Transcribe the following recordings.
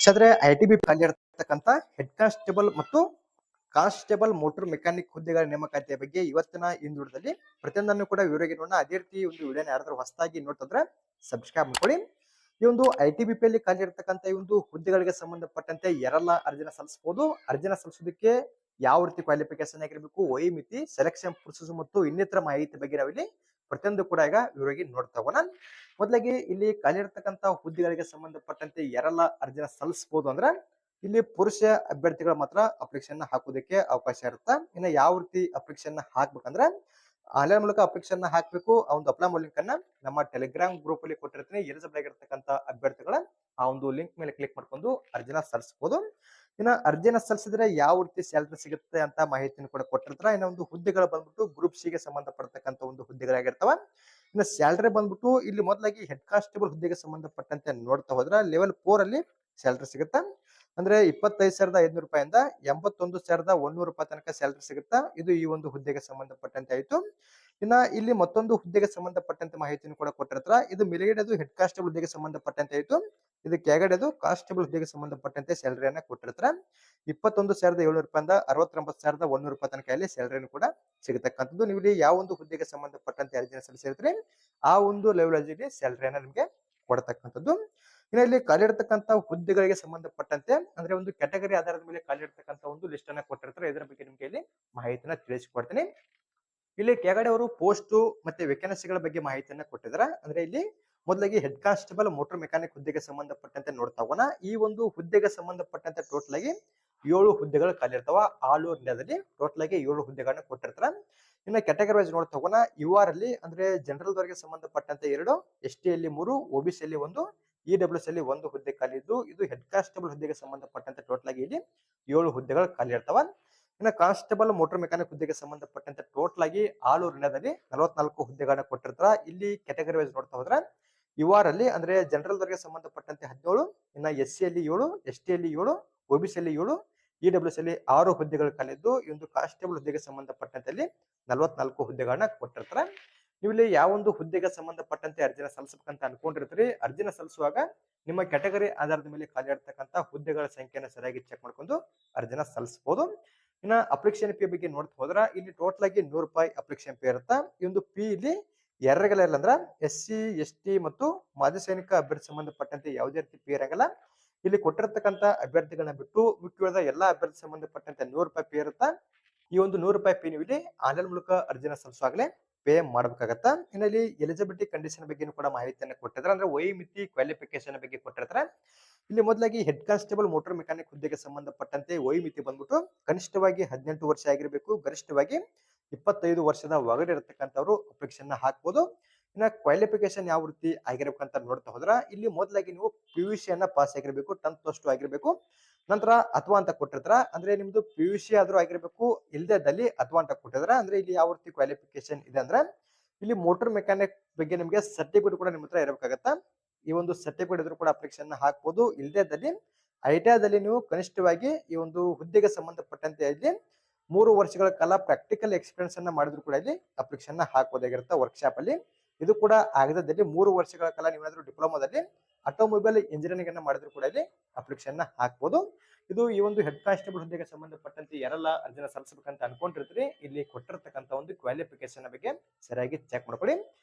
ವೀಕ್ಷಕರೇ, ಐಟಿಬಿ ಖಾಲಿ ಇರತಕ್ಕಂತ ಹೆಡ್ ಕಾನ್ಸ್ಟೇಬಲ್ ಮತ್ತು ಕಾನ್ಸ್ಟೇಬಲ್ ಮೋಟಾರ್ ಮೆಕ್ಯಾನಿಕ್ ಹುದ್ದೆಗಳ ನೇಮಕಾತಿಯ ಬಗ್ಗೆ ಇವತ್ತಿನ ಈ ವಿಡಿಯೋದಲ್ಲಿ ಪ್ರತಿಯೊಂದನ್ನು ಕೂಡ ವಿವರವಾಗಿ ನೋಡೋಣ. ಅದೇ ರೀತಿ ಒಂದು ವಿಡಿಯೋನ ಯಾರಾದ್ರೂ ಹೊಸದಾಗಿ ನೋಡ್ತಿದ್ರೆ ಸಬ್ಸ್ಕ್ರೈಬ್ ಮಾಡ್ಕೊಳ್ಳಿ. ಈ ಒಂದು ಐಟಿಬಿಪಿ ಅಲ್ಲಿ ಖಾಲಿ ಇರತಕ್ಕಂತ ಈ ಒಂದು ಹುದ್ದೆಗಳಿಗೆ ಸಂಬಂಧಪಟ್ಟಂತೆ ಯಾರೆಲ್ಲ ಅರ್ಜಿನ ಸಲ್ಲಿಸಬಹುದು, ಅರ್ಜಿನ ಸಲ್ಲಿಸೋದಕ್ಕೆ ಯಾವ ರೀತಿ ಕ್ವಾಲಿಫಿಕೇಶನ್ ಆಗಿರಬೇಕು, ವಯೋಮಿತಿ, ಸೆಲೆಕ್ಷನ್ ಪ್ರೊಸೆಸ್ ಮತ್ತು ಇನ್ನಿತರ ಮಾಹಿತಿ ಬಗ್ಗೆ ನಾವಿಲ್ಲಿ ಪ್ರತಿಯೊಂದು ಕೂಡ ಈಗ ವಿವರವಾಗಿ ನೋಡ್ತಾ ಹೋಗೋಣ. ಮೊದಲಾಗಿ ಇಲ್ಲಿ ಖಾಲಿ ಇರತಕ್ಕಂತ ಹುದ್ದೆಗಳಿಗೆ ಸಂಬಂಧಪಟ್ಟಂತೆ ಯಾರೆಲ್ಲ ಅರ್ಜಿನ ಸಲ್ಲಿಸಬಹುದು ಅಂದ್ರೆ ಇಲ್ಲಿ ಪುರುಷ ಅಭ್ಯರ್ಥಿಗಳು ಮಾತ್ರ ಅಪ್ಲಿಕೇಶನ್ ಹಾಕೋದಕ್ಕೆ ಅವಕಾಶ ಇರುತ್ತೆ. ಇನ್ನು ಯಾವ ರೀತಿ ಅಪ್ಲಿಕೇಶನ್ ಹಾಕ್ಬೇಕಂದ್ರೆ ಆನ್ಲೈನ್ ಮೂಲಕ ಅಪ್ಲಿಕೇಶನ್ ಹಾಕ್ಬೇಕು. ಆ ಒಂದು ಅಪ್ಲೈ ಲಿಂಕ್ ಅನ್ನ ನಮ್ಮ ಟೆಲಿಗ್ರಾಮ್ ಗ್ರೂಪ್ ಅಲ್ಲಿ ಕೊಟ್ಟಿರ್ತೀನಿ. ಎಲಿಜಿಬಲ್ ಆಗಿರ್ತಕ್ಕಂಥ ಅಭ್ಯರ್ಥಿಗಳ ಆ ಒಂದು ಲಿಂಕ್ ಮೇಲೆ ಕ್ಲಿಕ್ ಮಾಡ್ಕೊಂಡು ಅರ್ಜಿನ ಸಲ್ಲಿಸಬಹುದು. ಇನ್ನ ಅರ್ಜಿನ ಸಲ್ಲಿಸಿದ್ರೆ ಯಾವ ರೀತಿ ಸ್ಯಾಲರಿ ಸಿಗುತ್ತೆ ಅಂತ ಮಾಹಿತಿಯನ್ನು ಕೂಡ ಕೊಟ್ಟಿರ್ತಾರೆ. ಇನ್ನ ಒಂದು ಹುದ್ದೆಗಳು ಬಂದ್ಬಿಟ್ಟು ಗ್ರೂಪ್ ಸಿ ಗೆ ಸಂಬಂಧಪಟ್ಟಂತ ಒಂದು ಹುದ್ದೆಗಳಾಗಿರ್ತಾವ. ಇನ್ನು ಸ್ಯಾಲರಿ ಬಂದ್ಬಿಟ್ಟು ಇಲ್ಲಿ ಮೊದಲಾಗಿ ಹೆಡ್ ಕಾನ್ಸ್ಟೇಬಲ್ ಹುದ್ದೆಗೆ ಸಂಬಂಧಪಟ್ಟಂತೆ ನೋಡ್ತಾ ಹೋದ್ರೆ ಲೆವೆಲ್ 4 ಅಲ್ಲಿ ಸ್ಯಾಲರಿ ಸಿಗುತ್ತೆ. ಅಂದ್ರೆ 25,500 ರೂಪಾಯಿಂದ 81,100 ರೂಪಾಯಿ ತನಕ ಸ್ಯಾಲರಿ ಸಿಗುತ್ತಾ. ಇದು ಈ ಒಂದು ಹುದ್ದೆಗೆ ಸಂಬಂಧಪಟ್ಟಂತೆ ಆಯ್ತು. ಇನ್ನ ಇಲ್ಲಿ ಮತ್ತೊಂದು ಹುದ್ದೆಗೆ ಸಂಬಂಧಪಟ್ಟಂತೆ ಮಾಹಿತಿಯನ್ನು ಕೂಡ ಕೊಟ್ಟಿರ್ತಾರ. ಇದು ಮೇಲ್ಗಡೆದು ಹೆಡ್ ಕಾನ್ಸ್ಟೇಬಲ್ ಹುದ್ದೆಗೆ ಸಂಬಂಧಪಟ್ಟಂತೆ ಆಯ್ತು. ಇದು ಕೆಳಗಡೆದು ಕಾನ್ಸ್ಟೇಬಲ್ ಹುದ್ದೆಗೆ ಸಂಬಂಧಪಟ್ಟಂತೆ ಸ್ಯಾಲರಿಯನ್ನ ಕೊಟ್ಟಿರ್ತಾರ. 21,700 ರೂಪಾಯಿಂದ 69,100 ರೂಪಾಯಿ ತನಕ ಇಲ್ಲಿ ಸ್ಯಾಲರಿಯನ್ನು ಕೂಡ ಸಿಗತಕ್ಕಂಥದ್ದು. ನೀವು ಇಲ್ಲಿ ಯಾವ ಒಂದು ಹುದ್ದೆಗೆ ಸಂಬಂಧಪಟ್ಟಂತೆ ಅರ್ಜಿನ ಸಲ್ಲಿಸಿರ್ತೀರಿ ಆ ಒಂದು ಲೆವೆಲ್ ಅಲ್ಲಿ ಸ್ಯಾಲರಿಯನ್ನ ನಿಮಗೆ ಕೊಡತಕ್ಕಂಥದ್ದು. ಇನ್ನು ಇಲ್ಲಿ ಖಾಲಿ ಇರತಕ್ಕಂತ ಹುದ್ದೆಗಳಿಗೆ ಸಂಬಂಧಪಟ್ಟಂತೆ ಅಂದ್ರೆ ಒಂದು ಕ್ಯಾಟಗರಿ ಆಧಾರದ ಮೇಲೆ ಖಾಲಿ ಇರತಕ್ಕಂತ ಒಂದು ಲಿಸ್ಟ್ ಅನ್ನ ಕೊಟ್ಟಿರ್ತಾರೆ. ಇದರ ಬಗ್ಗೆ ನಿಮ್ಗೆ ಇಲ್ಲಿ ಮಾಹಿತಿನ ತಿಳಿಸಿಕೊಡ್ತೀನಿ. ಇಲ್ಲಿ ಕೆಳಗಡೆ ಅವರು ಪೋಸ್ಟ್ ಮತ್ತೆ ವೇಕೆನ್ಸಿಗಳ ಬಗ್ಗೆ ಮಾಹಿತಿಯನ್ನ ಕೊಟ್ಟಿದ್ದಾರೆ. ಅಂದ್ರೆ ಇಲ್ಲಿ ಮೊದಲಾಗಿ ಹೆಡ್ ಕಾನ್ಸ್ಟೇಬಲ್ ಮೋಟಾರ್ ಮೆಕ್ಯಾನಿಕ್ ಹುದ್ದೆಗೆ ಸಂಬಂಧಪಟ್ಟಂತೆ ನೋಡ್ತಾ ಹೋಗೋಣ. ಈ ಒಂದು ಹುದ್ದೆಗೆ ಸಂಬಂಧಪಟ್ಟಂತೆ ಟೋಟಲ್ ಆಗಿ 7 ಹುದ್ದೆಗಳು ಖಾಲಿ ಇರ್ತಾವ. ಆಲ್ ಓವರ್ ಇಂಡಿಯಾದಲ್ಲಿ ಟೋಟಲ್ ಆಗಿ 7 ಹುದ್ದೆಗಳನ್ನ ಕೊಟ್ಟಿರ್ತಾರ. ಇನ್ನು ಕ್ಯಾಟಗರಿ ವೈಸ್ ನೋಡ್ತಾ ಹೋಗೋಣ. UR ಅಲ್ಲಿ ಅಂದ್ರೆ ಜನರಲ್ ದವರಿಗೆ ಸಂಬಂಧಪಟ್ಟಂತೆ 2, ST ಅಲ್ಲಿ 3, OBC ಅಲ್ಲಿ 1, EWS ಅಲ್ಲಿ 1 ಹುದ್ದೆ ಖಾಲಿ ಇದ್ದು, ಇದು ಹೆಡ್ ಕಾನ್ಸ್ಟೇಬಲ್ ಹುದ್ದೆಗೆ ಸಂಬಂಧಪಟ್ಟಂತೆ ಟೋಟಲ್ ಆಗಿ ಇಲ್ಲಿ 7 ಹುದ್ದೆಗಳು ಖಾಲಿ ಇರ್ತಾವ. ಇನ್ನು ಕಾನ್ಸ್ಟೇಬಲ್ ಮೋಟಾರ್ ಮೆಕ್ಯಾನಿಕ್ ಹುದ್ದೆಗೆ ಸಂಬಂಧಪಟ್ಟಂತೆ ಟೋಟಲ್ ಆಗಿ ಆಲ್ ಓವರ್ ಇಂಡಿಯಾದಲ್ಲಿ 44 ಹುದ್ದೆಗಳನ್ನ ಕೊಟ್ಟಿರ್ತಾರ. ಇಲ್ಲಿ ಕ್ಯಾಟಗರಿ ವೈಸ್ ನೋಡ್ತಾ ಹೋದ್ರೆ UR ಅಲ್ಲಿ ಅಂದ್ರೆ ಜನರಲ್ ದವರಿಗೆ ಸಂಬಂಧಪಟ್ಟಂತೆ 17, ಇನ್ನ SC ಅಲ್ಲಿ 7, ST ಅಲ್ಲಿ 7, OBC ಅಲ್ಲಿ 7, EWS ಅಲ್ಲಿ 6 ಹುದ್ದೆಗಳು ಖಾಲಿ ಇದ್ದು, ಈ ಒಂದು ಕಾನ್ಸ್ಟೇಬಲ್ ಹುದ್ದೆಗೆ ಸಂಬಂಧಪಟ್ಟಂತೆ 44 ಹುದ್ದೆಗಳನ್ನ ಕೊಟ್ಟಿರ್ತಾರೆ. ನೀವು ಇಲ್ಲಿ ಯಾವ ಒಂದು ಹುದ್ದೆಗೆ ಸಂಬಂಧಪಟ್ಟಂತೆ ಅರ್ಜಿನ ಸಲ್ಲಿಸಬೇಕಂತ ಅನ್ಕೊಂಡಿರ್ತೀರಿ, ಅರ್ಜಿನ ಸಲ್ಲಿಸುವಾಗ ನಿಮ್ಮ ಕ್ಯಾಟಗರಿ ಆಧಾರದ ಮೇಲೆ ಖಾಲಿ ಇರತಕ್ಕಂತ ಹುದ್ದೆಗಳ ಸಂಖ್ಯೆನ ಸರಿಯಾಗಿ ಚೆಕ್ ಮಾಡ್ಕೊಂಡು ಅರ್ಜಿನ ಸಲ್ಲಿಸಬಹುದು. ಇನ್ನ ಅಪ್ಲಿಕೇಶನ್ ಫೀ ಬಗ್ಗೆ ನೋಡ್ತಾ ಹೋದ್ರ ಇಲ್ಲಿ ಟೋಟಲ್ ಆಗಿ 100 ರೂಪಾಯಿ ಅಪ್ಲಿಕೇಶನ್ ಫೀ ಇರುತ್ತೆ. ಈ ಒಂದು ಫೀ ಇಲ್ಲಿ ಎರಡಗಲ ಇಲ್ಲ ಅಂದ್ರ SC, ST ಮತ್ತು ಮಾಜಿ ಸೈನಿಕ ಅಭ್ಯರ್ಥಿ ಸಂಬಂಧಪಟ್ಟಂತೆ ಯಾವುದೇ ರೀತಿ ಫೀ ಇರಂಗಿಲ್ಲ. ಇಲ್ಲಿ ಕೊಟ್ಟಿರತಕ್ಕಂತ ಅಭ್ಯರ್ಥಿಗಳನ್ನ ಬಿಟ್ಟು ಮಿಕ್ಕಿದ ಎಲ್ಲಾ ಅಭ್ಯರ್ಥಿ ಸಂಬಂಧಪಟ್ಟಂತೆ 100 ರೂಪಾಯಿ ಫೀ ಇರುತ್ತೆ. ಈ ಒಂದು 100 ರೂಪಾಯಿ ಫೀ ನೀವು ಇಲ್ಲಿ ಆನ್ಲೈನ್ ಮೂಲಕ ಅರ್ಜಿನ ಸಲ್ಲಿಸುವಾಗಲೇ ಪೇ ಮಾಡಬೇಕಾಗತ್ತ. ಇನ್ನಲ್ಲಿ ಎಲಿಜಿಬಿಲಿಟಿ ಕಂಡೀಷನ್ ಬಗ್ಗೆ ಕೂಡ ಮಾಹಿತಿಯನ್ನು ಕೊಟ್ಟಿದ್ದಾರೆ. ಅಂದ್ರೆ ವಯೋಮಿತಿ ಕ್ವಾಲಿಫಿಕೇಶನ್ ಬಗ್ಗೆ ಕೊಟ್ಟಿರ್ತಾರೆ. ಇಲ್ಲಿ ಮೊದಲಾಗಿ ಹೆಡ್ ಕಾನ್ಸ್ಟೇಬಲ್ ಮೋಟಾರ್ ಮೆಕ್ಯಾನಿಕ್ ಹುದ್ದೆಗೆ ಸಂಬಂಧಪಟ್ಟಂತೆ ವಯೋಮಿತಿ ಬಂದ್ಬಿಟ್ಟು ಕನಿಷ್ಠವಾಗಿ 18 ವರ್ಷ ಆಗಿರಬೇಕು, ಗರಿಷ್ಠವಾಗಿ 25 ವರ್ಷದ ಒಳಗಡೆ ಇರತಕ್ಕಂಥವ್ರು ಅಪ್ಲಿಕೇಶನ್ ಹಾಕ್ಬೋದು. ಇನ್ನ ಕ್ವಾಲಿಫಿಕೇಶನ್ ಯಾವ ರೀತಿ ಆಗಿರ್ಬೇಕಂತ ನೋಡ್ತಾ ಹೋದ್ರ ಇಲ್ಲಿ ಮೊದಲಾಗಿ ನೀವು PUC ಅನ್ನ ಪಾಸ್ ಆಗಿರ್ಬೇಕು, 10th ಪ್ಲಸ್ 2 ಆಗಿರ್ಬೇಕು. ನಂತರ ಅಥವಾ ಅಂತ ಕೊಟ್ಟಿರ್ತಾರ. ಅಂದ್ರೆ ನಿಮ್ದು PUC ಆದ್ರೂ ಆಗಿರ್ಬೇಕು, ಇಲ್ಲದಲ್ಲಿ ಅಥವಾ ಅಂತ ಕೊಟ್ಟಿದ್ರ. ಅಂದ್ರೆ ಇಲ್ಲಿ ಯಾವ ರೀತಿ ಕ್ವಾಲಿಫಿಕೇಶನ್ ಇದೆ ಅಂದ್ರೆ ಇಲ್ಲಿ ಮೋಟಾರ್ ಮೆಕ್ಯಾನಿಕ್ ಬಗ್ಗೆ ನಿಮಗೆ ಸರ್ಟಿಫಿಕೇಟ್ ಕೂಡ ನಿಮ್ಮ ಹತ್ರ ಇರಬೇಕಾಗತ್ತ. ಈ ಒಂದು ಸರ್ಟಿಫಿಕೇಟ್ ಇದ್ರೂ ಕೂಡ ಅಪ್ಲಿಕೇಶನ್ ಹಾಕ್ಬೋದು. ಇಲ್ಲದಲ್ಲಿ ಐಟಿಐದಲ್ಲಿ ನೀವು ಕನಿಷ್ಠವಾಗಿ ಈ ಒಂದು ಹುದ್ದೆಗೆ ಸಂಬಂಧಪಟ್ಟಂತೆ ಇಲ್ಲಿ 3 ವರ್ಷಗಳ ಕಾಲ ಪ್ರಾಕ್ಟಿಕಲ್ ಎಕ್ಸ್ಪೀರಿಯನ್ಸ್ ಅನ್ನ ಮಾಡಿದ್ರು ಕೂಡ ಇಲ್ಲಿ ಅಪ್ಲಿಕೇಶನ್ ಹಾಕಬಹುದಾಗಿರುತ್ತೆ ವರ್ಕ್ಶಾಪ್ ಅಲ್ಲಿ. ಇದು ಕೂಡ ಆಗದಲ್ಲಿ 3 ವರ್ಷಗಳ ಕಾಲ ನೀವೇನಾದ್ರೂ ಡಿಪ್ಲೊಮಾದಲ್ಲಿ ಆಟೋಮೊಬೈಲ್ ಇಂಜಿನಿಯರಿಂಗ್ ಅನ್ನ ಮಾಡಿದ್ರು ಕೂಡ ಇಲ್ಲಿ ಅಪ್ಲಿಕೇಶನ್ ಹಾಕಬಹುದು. ಇದು ಈ ಒಂದು ಹೆಡ್ ಕಾನ್ಸ್ಟೇಬಲ್ ಹುದ್ದೆಗೆ ಸಂಬಂಧಪಟ್ಟಂತೆ ಯಾರೆಲ್ಲ ಅರ್ಜಿನ ಸಲ್ಲಿಸಬೇಕಂತ ಅನ್ಕೊಂಡಿರ್ತೀರಿ ಇಲ್ಲಿ ಕೊಟ್ಟಿರ್ತಕ್ಕಂಥ ಒಂದು ಕ್ವಾಲಿಫಿಕೇಶನ್ ಬಗ್ಗೆ ಸರಿಯಾಗಿ ಚೆಕ್ ಮಾಡ್ಕೊಳ್ಳಿ.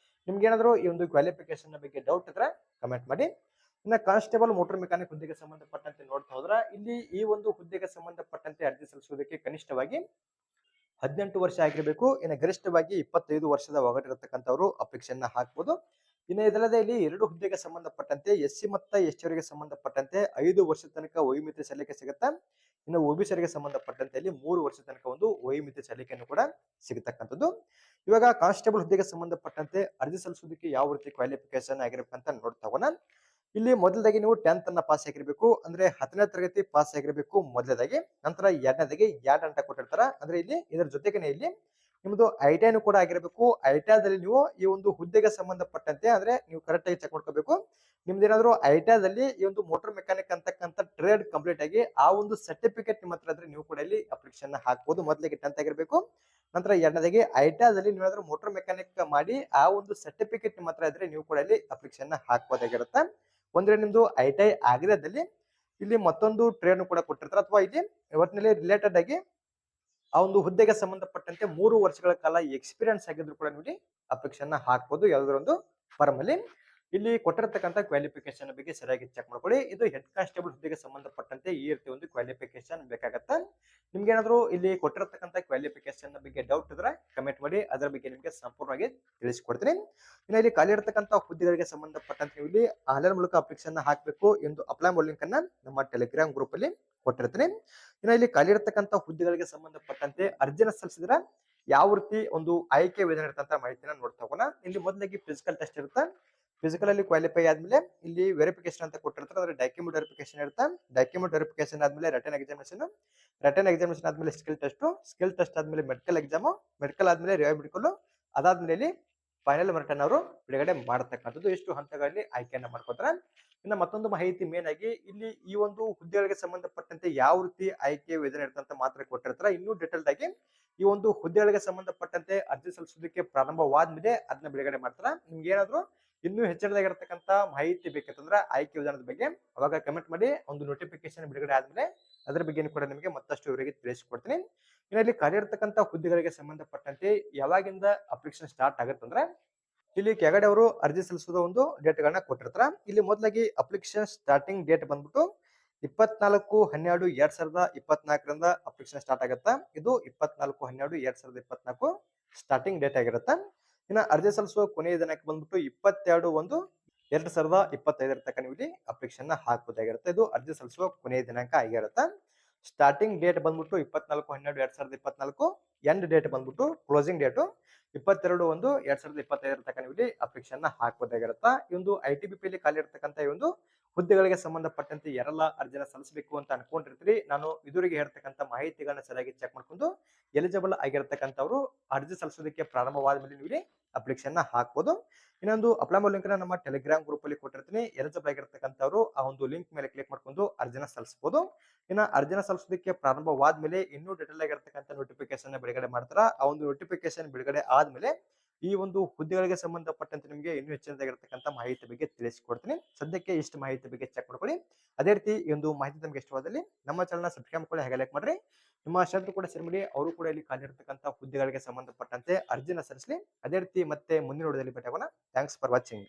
ನಿಮ್ಗೆ ಏನಾದ್ರು ಈ ಒಂದು ಕ್ವಾಲಿಫಿಕೇಶನ್ ಬಗ್ಗೆ ಡೌಟ್ ಇದ್ರೆ ಕಮೆಂಟ್ ಮಾಡಿ. ಇನ್ನ ಕಾನ್ಸ್ಟೇಬಲ್ ಮೋಟಾರ್ ಮೆಕ್ಯಾನಿಕ್ ಹುದ್ದೆಗೆ ಸಂಬಂಧಪಟ್ಟಂತೆ ನೋಡ್ತಾ ಹೋದ್ರ ಇಲ್ಲಿ ಈ ಒಂದು ಹುದ್ದೆಗೆ ಸಂಬಂಧಪಟ್ಟಂತೆ ಅರ್ಜಿ ಸಲ್ಲಿಸುವುದಕ್ಕೆ ಕನಿಷ್ಠವಾಗಿ 18 ವರ್ಷ ಆಗಿರಬೇಕು. ಇನ್ನು ಗರಿಷ್ಠವಾಗಿ 25 ವರ್ಷದ ಒಳಗಡೆ ಇರತಕ್ಕಂಥವ್ರು ಅಪ್ಲಿಕೇಶನ್ ಹಾಕಬಹುದು. ಇನ್ನು ಇದಲ್ಲದೆ ಇಲ್ಲಿ 2 ಹುದ್ದೆಗೆ ಸಂಬಂಧಪಟ್ಟಂತೆ SC ಮತ್ತು ST ಅವರಿಗೆ ಸಂಬಂಧಪಟ್ಟಂತೆ 5 ವರ್ಷದ ತನಕ ವಯೋಮಿತಿ ಸಲ್ಲಿಕೆ ಸಿಗುತ್ತೆ. ಇನ್ನು OBC ಅವರಿಗೆ ಸಂಬಂಧಪಟ್ಟಂತೆ ಇಲ್ಲಿ 3 ವರ್ಷದ ತನಕ ಒಂದು ವಯೋಮಿತಿ ಸಲ್ಲಿಕೆಯನ್ನು ಕೂಡ ಸಿಗತಕ್ಕಂಥದ್ದು. ಇವಾಗ ಕಾನ್ಸ್ಟೇಬಲ್ ಹುದ್ದೆಗೆ ಸಂಬಂಧಪಟ್ಟಂತೆ ಅರ್ಜಿ ಸಲ್ಲಿಸುವುದಕ್ಕೆ ಯಾವ ರೀತಿ ಕ್ವಾಲಿಫಿಕೇಶನ್ ಆಗಿರ್ಬೇಕಂತ ನೋಡ್ತಾ ಹೋಗೋಣ. ಇಲ್ಲಿ ಮೊದಲದಾಗಿ ನೀವು 10th ಅನ್ನ ಪಾಸ್ ಆಗಿರ್ಬೇಕು, ಅಂದ್ರೆ 10ನೇ ತರಗತಿ ಪಾಸ್ ಆಗಿರ್ಬೇಕು ಮೊದಲದಾಗಿ. ನಂತರ ಎರಡನೇದಾಗಿ 2 ಅಂತ ಕೊಟ್ಟಿರ್ತಾರ. ಅಂದ್ರೆ ಇಲ್ಲಿ ಇದರ ಜೊತೆಗೇನೆ ಇಲ್ಲಿ ನಿಮ್ದು ಐಟಿಐನು ಕೂಡ ಆಗಿರಬೇಕು. ಐಟಿಐದಲ್ಲಿ ನೀವು ಈ ಒಂದು ಹುದ್ದೆಗೆ ಸಂಬಂಧಪಟ್ಟಂತೆ ಅಂದ್ರೆ ನೀವು ಕರೆಕ್ಟ್ ಆಗಿ ಚೆಕ್ ಮಾಡ್ಕೋಬೇಕು. ನಿಮ್ದು ಏನಾದ್ರು ಐಟಿಐದಲ್ಲಿ ಈ ಒಂದು ಮೋಟಾರ್ ಮೆಕ್ಯಾನಿಕ್ ಅಂತಕ್ಕಂಥ ಟ್ರೇಡ್ ಕಂಪ್ಲೀಟ್ ಆಗಿ ಆ ಒಂದು ಸರ್ಟಿಫಿಕೇಟ್ ನಿಮ್ಮ ಹತ್ರ ಇದ್ರೆ ನೀವು ಕೂಡ ಇಲ್ಲಿ ಅಪ್ಲಿಕೇಶನ್ ಹಾಕಬಹುದು. ಮೊದಲಿಗೆ 10th ಆಗಿರ್ಬೇಕು. ನಂತರ ಎರಡನೇದಾಗಿ ಐಟಿಐದಲ್ಲಿ ನೀವೇನಾದ್ರೂ ಮೋಟಾರ್ ಮೆಕ್ಯಾನಿಕ್ ಮಾಡಿ ಆ ಒಂದು ಸರ್ಟಿಫಿಕೇಟ್ ನಿಮ್ಮ ಹತ್ರ ಇದ್ರೆ ನೀವು ಕೂಡ ಇಲ್ಲಿ ಅಪ್ಲಿಕೇಶನ್ ಹಾಕಬಹುದಾಗಿರುತ್ತೆ. ಒಂದ್ರೆ ನಿಮ್ದು ಐಟಿಐ ಆಗಿರೋದಲ್ಲಿ ಇಲ್ಲಿ ಮತ್ತೊಂದು ಟ್ರೇಡ್ ಕೂಡ ಕೊಟ್ಟಿರ್ತಾರೆ ಅಥವಾ ಇಲ್ಲಿ ಒಟ್ಟಿನಲ್ಲಿ ರಿಲೇಟೆಡ್ ಆಗಿ ಆ ಒಂದು ಹುದ್ದೆಗೆ ಸಂಬಂಧಪಟ್ಟಂತೆ 3 ವರ್ಷಗಳ ಕಾಲ ಎಕ್ಸ್ಪೀರಿಯನ್ಸ್ ಆಗಿದ್ರು ಕೂಡ ನೀವು ಅಪ್ಲಿಕೇಶನ್ ಹಾಕ್ಬೋದು ಯಾವ್ದಾದ್ರು ಒಂದು ಫರ್ಮ್ ಅಲ್ಲಿ. ಇಲ್ಲಿ ಕೊಟ್ಟಿರತಕ್ಕಂತ ಕ್ವಾಲಿಫಿಕೇಶನ್ ಬಗ್ಗೆ ಸರಿಯಾಗಿ ಚೆಕ್ ಮಾಡ್ಕೊಳ್ಳಿ. ಇದು ಹೆಡ್ ಕಾನ್ಸ್ಟೇಬಲ್ ಹುದ್ದೆಗೆ ಸಂಬಂಧಪಟ್ಟಂತೆ ಈ ರೀತಿ ಒಂದು ಕ್ವಾಲಿಫಿಕೇಶನ್ ಬೇಕಾಗತ್ತೆ. ನಿಮ್ಗೆ ಏನಾದ್ರು ಇಲ್ಲಿ ಕೊಟ್ಟಿರತಕ್ಕಂತ ಕ್ವಾಲಿಫಿಕೇಶನ್ ಬಗ್ಗೆ ಡೌಟ್ ಇದ್ರೆ ಕಮೆಂಟ್ ಮಾಡಿ, ಅದರ ಬಗ್ಗೆ ನಿಮಗೆ ಸಂಪೂರ್ಣವಾಗಿ ತಿಳಿಸಿಕೊಡ್ತೀನಿ. ಇನ್ನು ಇಲ್ಲಿ ಖಾಲಿ ಇರತಕ್ಕಂತ ಹುದ್ದೆಗಳಿಗೆ ಸಂಬಂಧಪಟ್ಟಂತೆ ನೀವು ಇಲ್ಲಿ ಆನ್ಲೈನ್ ಮೂಲಕ ಅಪ್ಲಿಕೇಶನ್ ಹಾಕಬೇಕು ಎಂದು ಅಪ್ಲೈ ಮಾಡೋ ಲಿಂಕ್ ಅನ್ನ ನಮ್ಮ ಟೆಲಿಗ್ರಾಮ್ ಗ್ರೂಪ್ ಅಲ್ಲಿ ಕೊಟ್ಟಿರ್ತೀನಿ. ಇನ್ನು ಇಲ್ಲಿ ಖಾಲಿ ಇರತಕ್ಕಂತ ಹುದ್ದೆಗಳಿಗೆ ಸಂಬಂಧಪಟ್ಟಂತೆ ಅರ್ಜಿನ ಸಲ್ಲಿಸಿದ್ರೆ ಯಾವ ರೀತಿ ಒಂದು ಆಯ್ಕೆ ವಿಧಾನ ಇರ್ತಂತ ಮಾಹಿತಿನ ನೋಡ್ತಾ ಹೋಗೋಣ. ಇಲ್ಲಿ ಮೊದಲಾಗಿ ಫಿಸಿಕಲ್ ಟೆಸ್ಟ್ ಇರುತ್ತೆ. ಫಿಸಿಕಲ್ ಅಲ್ಲಿ ಕ್ವಾಲಿಫೈ ಆದ್ಮೇಲೆ ಇಲ್ಲಿ ವೆರಿಫಿಕೇಶನ್ ಅಂತ ಕೊಟ್ಟಿರ್ತಾರೆ, ಅಂದ್ರೆ ಡಾಕ್ಯುಮೆಂಟ್ ವೆರಿಫಿಕೇಶನ್ ಇರುತ್ತೆ. ಡಾಕ್ಯುಮೆಂಟ್ ವೆರಿಫಿಕೇಶನ್ ಆದ್ಮೇಲೆ ರಿಟರ್ನ್ ಎಕ್ಸಾಮಿನೇಷನ್, ರಿಟರ್ನ್ ಎಕ್ಸಾಮಿನೇಷನ್ ಆದ್ಮೇಲೆ ಸ್ಕಿಲ್ ಟೆಸ್ಟ್ ಆದ್ಮೇಲೆ ಮೆಡಿಕಲ್ ಎಕ್ಸಾಮ್, ಮೆಡಿಕಲ್ ಆದ್ಮೇಲೆ ರಿವ್ಯೂ ಮೆಡಿಕಲ್, ಅದಾದ್ಮೇಲೆ ಇಲ್ಲಿ ಫೈನಲ್ ರಿಟರ್ನ್ ಅವರು ಬಿಡುಗಡೆ ಮಾಡತಕ್ಕಂಥದ್ದು. ಇಷ್ಟು ಹಂತಗಳಲ್ಲಿ ಆಯ್ಕೆಯನ್ನ ಮಾಡ್ಕೊತಾರೆ. ಇನ್ನು ಮತ್ತೊಂದು ಮಾಹಿತಿ ಮೇನ್ ಆಗಿ ಇಲ್ಲಿ ಈ ಒಂದು ಹುದ್ದೆಗಳಿಗೆ ಸಂಬಂಧಪಟ್ಟಂತೆ ಯಾವ ರೀತಿ ಆಯ್ಕೆ ವಿಧಾನ ಇರ್ತಂತ ಮಾತ್ರ ಕೊಟ್ಟಿರ್ತಾರೆ. ಇನ್ನೂ ಡೀಟೇಲ್ ಆಗಿ ಈ ಒಂದು ಹುದ್ದೆಗಳಿಗೆ ಸಂಬಂಧಪಟ್ಟಂತೆ ಅರ್ಜಿ ಸಲ್ಲಿಸೋದಕ್ಕೆ ಪ್ರಾರಂಭವಾದ್ಮೇಲೆ ಅದನ್ನ ಬಿಡುಗಡೆ ಮಾಡ್ತಾರೆ. ನಿಮ್ಗೆ ಏನಾದ್ರು ಇನ್ನೂ ಹೆಚ್ಚಿನದಾಗಿರ್ತಕ್ಕಂತ ಮಾಹಿತಿ ಬೇಕಂತಂದ್ರೆ ಆಯ್ಕೆ ವಿಧಾನದ ಬಗ್ಗೆ ಅವಾಗ ಕಮೆಂಟ್ ಮಾಡಿ. ಒಂದು ನೋಟಿಫಿಕೇಶನ್ ಬಿಡುಗಡೆ ಆದ್ಮೇಲೆ ಅದರ ಬಗ್ಗೆ ಕೂಡ ನಿಮಗೆ ಮತ್ತಷ್ಟು ಇವರಿಗೆ ತಿಳಿಸಿಕೊಡ್ತೀನಿ. ಇನ್ನು ಇಲ್ಲಿ ಖಾಲಿ ಇರತಕ್ಕಂತ ಹುದ್ದೆಗಳಿಗೆ ಸಂಬಂಧಪಟ್ಟಂತೆ ಯಾವಾಗಿಂದ ಅಪ್ಲಿಕೇಶನ್ ಸ್ಟಾರ್ಟ್ ಆಗುತ್ತಂದ್ರೆ ಇಲ್ಲಿ ಕೆಳಗಡೆ ಅವರು ಅರ್ಜಿ ಸಲ್ಲಿಸುವ ಒಂದು ಡೇಟ್ ಗಳನ್ನ ಕೊಟ್ಟಿರ್ತಾರೆ. ಇಲ್ಲಿ ಮೊದಲಾಗಿ ಅಪ್ಲಿಕೇಶನ್ ಸ್ಟಾರ್ಟಿಂಗ್ ಡೇಟ್ ಬಂದ್ಬಿಟ್ಟು 24/12/2024 ಅಪ್ಲಿಕೇಶನ್ ಸ್ಟಾರ್ಟ್ ಆಗುತ್ತೆ. ಇದು 24/12/2024 ಸ್ಟಾರ್ಟಿಂಗ್ ಡೇಟ್ ಆಗಿರುತ್ತೆ. ಇನ್ನು ಅರ್ಜಿ ಸಲ್ಲಿಸುವ ಕೊನೆಯ ದಿನಾಂಕ ಬಂದ್ಬಿಟ್ಟು 22/1/2025 ತನಕ ನೀವು ಇಲ್ಲಿ ಅಪ್ಲಿಕೇಶನ್ ಹಾಕಬಹುದಾಗಿರುತ್ತೆ. ಇದು ಅರ್ಜಿ ಸಲ್ಲಿಸುವ ಕೊನೆಯ ದಿನಾಂಕ ಆಗಿರುತ್ತೆ. ಸ್ಟಾರ್ಟಿಂಗ್ ಡೇಟ್ ಬಂದ್ಬಿಟ್ಟು 24/12/2024, ಎಂಡ್ ಡೇಟ್ ಬಂದ್ಬಿಟ್ಟು ಕ್ಲೋಸಿಂಗ್ ಡೇಟ್ 22/1/2025 ತನಕ ನೀವು ಇಲ್ಲಿ ಅಪ್ಲಿಕೇಶನ್ ಹಾಕಬಹುದಾಗಿರುತ್ತೆ. ಈ ಒಂದು ITBP ಅಲ್ಲಿ ಖಾಲಿ ಇರತಕ್ಕಂತ ಈ ಒಂದು ಹುದ್ದೆಗಳಿಗೆ ಸಂಬಂಧಪಟ್ಟಂತೆ ಯಾರೆಲ್ಲ ಅರ್ಜಿನ ಸಲ್ಲಿಸಬೇಕು ಅಂತ ಅನ್ಕೊಂಡಿರ್ತೀರಿ, ನಾನು ಇದುವರೆಗೆ ಹೇಳ್ತಕ್ಕಂತ ಮಾಹಿತಿಗಳನ್ನ ಸರಿಯಾಗಿ ಚೆಕ್ ಮಾಡ್ಕೊಂಡು ಎಲಿಜಿಬಲ್ ಆಗಿರತಕ್ಕಂಥವ್ರು ಅರ್ಜಿ ಸಲ್ಲಿಸೋದಕ್ಕೆ ಪ್ರಾರಂಭವಾದ ಮೇಲೆ ನೀವು ಅಪ್ಲಿಕೇಶನ್ ಹಾಕಬಹುದು. ಇನ್ನೊಂದು ಅಪ್ಲೈ ಮಾಡೋ ಲಿಂಕ್ ನಮ್ಮ ಟೆಲಿಗ್ರಾಮ್ ಗ್ರೂಪ್ ಅಲ್ಲಿ ಕೊಟ್ಟಿರ್ತೀನಿ. ಎಲಿಜಿಬಲ್ ಆಗಿರತಕ್ಕಂಥವ್ರು ಆ ಒಂದು ಲಿಂಕ್ ಮೇಲೆ ಕ್ಲಿಕ್ ಮಾಡ್ಕೊಂಡು ಅರ್ಜಿನ ಸಲ್ಲಿಸಬಹುದು. ಇನ್ನ ಅರ್ಜಿನ ಸಲ್ಲಿಸೋದಕ್ಕೆ ಪ್ರಾರಂಭವಾದ್ಮೇಲೆ ಇನ್ನೂ ಡೀಟೇಲ್ ಆಗಿರತಕ್ಕಂತ ನೋಟಿಫಿಕೇಶನ್ ಬಿಡುಗಡೆ ಮಾಡ್ತಾರ. ಆ ಒಂದು ನೋಟಿಫಿಕೇಶನ್ ಬಿಡುಗಡೆ ಆದ್ಮೇಲೆ ಈ ಒಂದು ಹುದ್ದೆಗಳಿಗೆ ಸಂಬಂಧಪಟ್ಟಂತೆ ನಿಮಗೆ ಇನ್ನೂ ಹೆಚ್ಚಿನದಾಗಿರತಕ್ಕಂತ ಮಾಹಿತಿ ಬಗ್ಗೆ ತಿಳಿಸಿಕೊಡ್ತೀನಿ. ಸದ್ಯಕ್ಕೆ ಇಷ್ಟು ಮಾಹಿತಿ ಬಗ್ಗೆ ಚೆಕ್ ಮಾಡ್ಕೊಳ್ಳಿ. ಅದೇ ರೀತಿ ಈ ಒಂದು ಮಾಹಿತಿ ನಮಗೆ ಇಷ್ಟವಾದಲ್ಲಿ ನಮ್ಮ ಚಾನಲ್ ಸಬ್ಸ್ಕ್ರೈಬ್ ಮಾಡ್ಕೊಳ್ಳಿ, ಹಾಗೆ ಲೈಕ್ ಮಾಡ್ರಿ. ನಿಮ್ಮ ಸ್ನೇಹಿತರು ಕೂಡ ಸೇರ್ ಮಾಡಿ, ಅವರು ಕೂಡ ಇಲ್ಲಿ ಖಾಲಿ ಇರತಕ್ಕಂತ ಹುದ್ದೆಗಳಿಗೆ ಸಂಬಂಧಪಟ್ಟಂತೆ ಅರ್ಜಿನ ಸಲ್ಲಿಸಲಿ. ಅದೇ ರೀತಿ ಮತ್ತೆ ಮುಂದಿನ ವಿಡಿಯೋದಲ್ಲಿ ಭೇಟಿಯಾಗೋಣ. Thanks for watching.